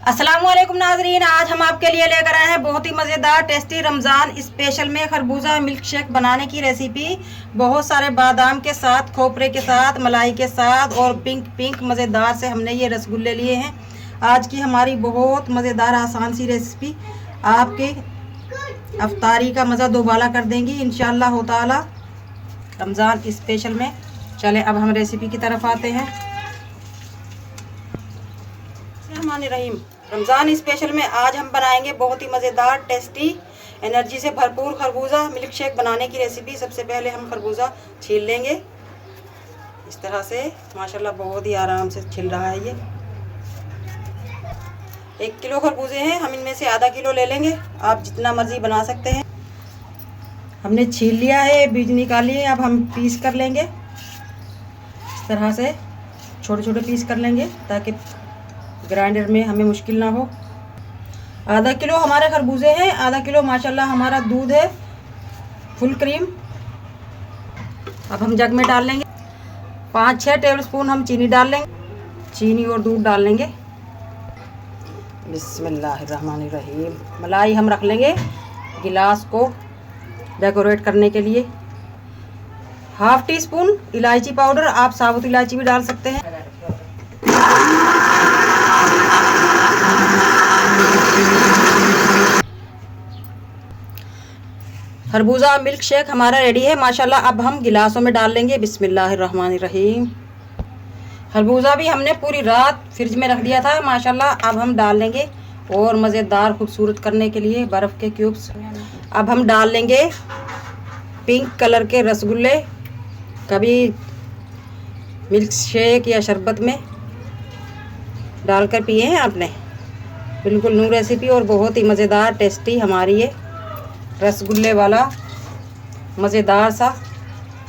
अस्सलामुअलैकुम नाजरीन, आज हम आपके लिए लेकर आए हैं बहुत ही मज़ेदार टेस्टी रमज़ान स्पेशल में खरबूजा मिल्क शेक बनाने की रेसिपी। बहुत सारे बादाम के साथ, खोपरे के साथ, मलाई के साथ और पिंक पिंक मज़ेदार से हमने ये रसगुल्ले लिए हैं। आज की हमारी बहुत मज़ेदार आसान सी रेसिपी आपके अफ्तारी का मज़ा दोबाला कर देंगी इंशाअल्लाह ताला रमज़ान स्पेशल में। चले अब हम रेसिपी की तरफ आते हैं। रहीम रमज़ान स्पेशल में आज हम बनाएंगे बहुत ही मज़ेदार टेस्टी एनर्जी से भरपूर खरबूजा मिल्क शेक बनाने की रेसिपी। सबसे पहले हम खरबूजा छील लेंगे इस तरह से। माशाल्लाह बहुत ही आराम से छिल रहा है ये। 1 किलो खरबूजे हैं, हम इनमें से आधा किलो ले लेंगे। आप जितना मर्जी बना सकते हैं। हमने छील लिया है, बीज निकाल लिए। अब हम पीस कर लेंगे इस तरह से, छोटे छोटे पीस कर लेंगे ताकि ग्राइंडर में हमें मुश्किल ना हो। आधा किलो हमारे खरबूजे हैं, आधा किलो माशाल्लाह हमारा दूध है फुल क्रीम। अब हम जग में डाल लेंगे 5-6 टेबलस्पून हम चीनी डाल लेंगे। चीनी और दूध डाल लेंगे। बिस्मिल्लाहिर्रहमानिर्रहीम। मलाई हम रख लेंगे गिलास को डेकोरेट करने के लिए। 1/2 टीस्पून इलायची पाउडर, आप साबुत इलायची भी डाल सकते हैं। खरबूजा मिल्क शेक हमारा रेडी है माशाल्लाह। अब हम गिलासों में डाल लेंगे। बिस्मिल्लाहिर्रहमानिर्रहीम। खरबूजा भी हमने पूरी रात फ्रिज में रख दिया था माशाल्लाह। अब हम डाल लेंगे और मज़ेदार खूबसूरत करने के लिए बर्फ़ के क्यूब्स। अब हम डाल लेंगे पिंक कलर के रसगुल्ले। कभी मिल्क शेक या शरबत में डालकर पिए हैं आपने? बिल्कुल न्यू रेसिपी और बहुत ही मज़ेदार टेस्टी हमारी ये रसगुल्ले वाला मज़ेदार सा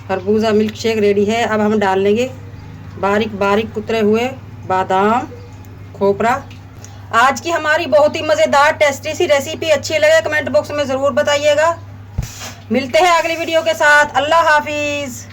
खरबूजा मिल्क शेक रेडी है। अब हम डाल लेंगे बारीक बारीक कुतरे हुए बादाम, खोपरा। आज की हमारी बहुत ही मज़ेदार टेस्टी सी रेसिपी अच्छी लगे कमेंट बॉक्स में ज़रूर बताइएगा। मिलते हैं अगली वीडियो के साथ। अल्लाह हाफिज़।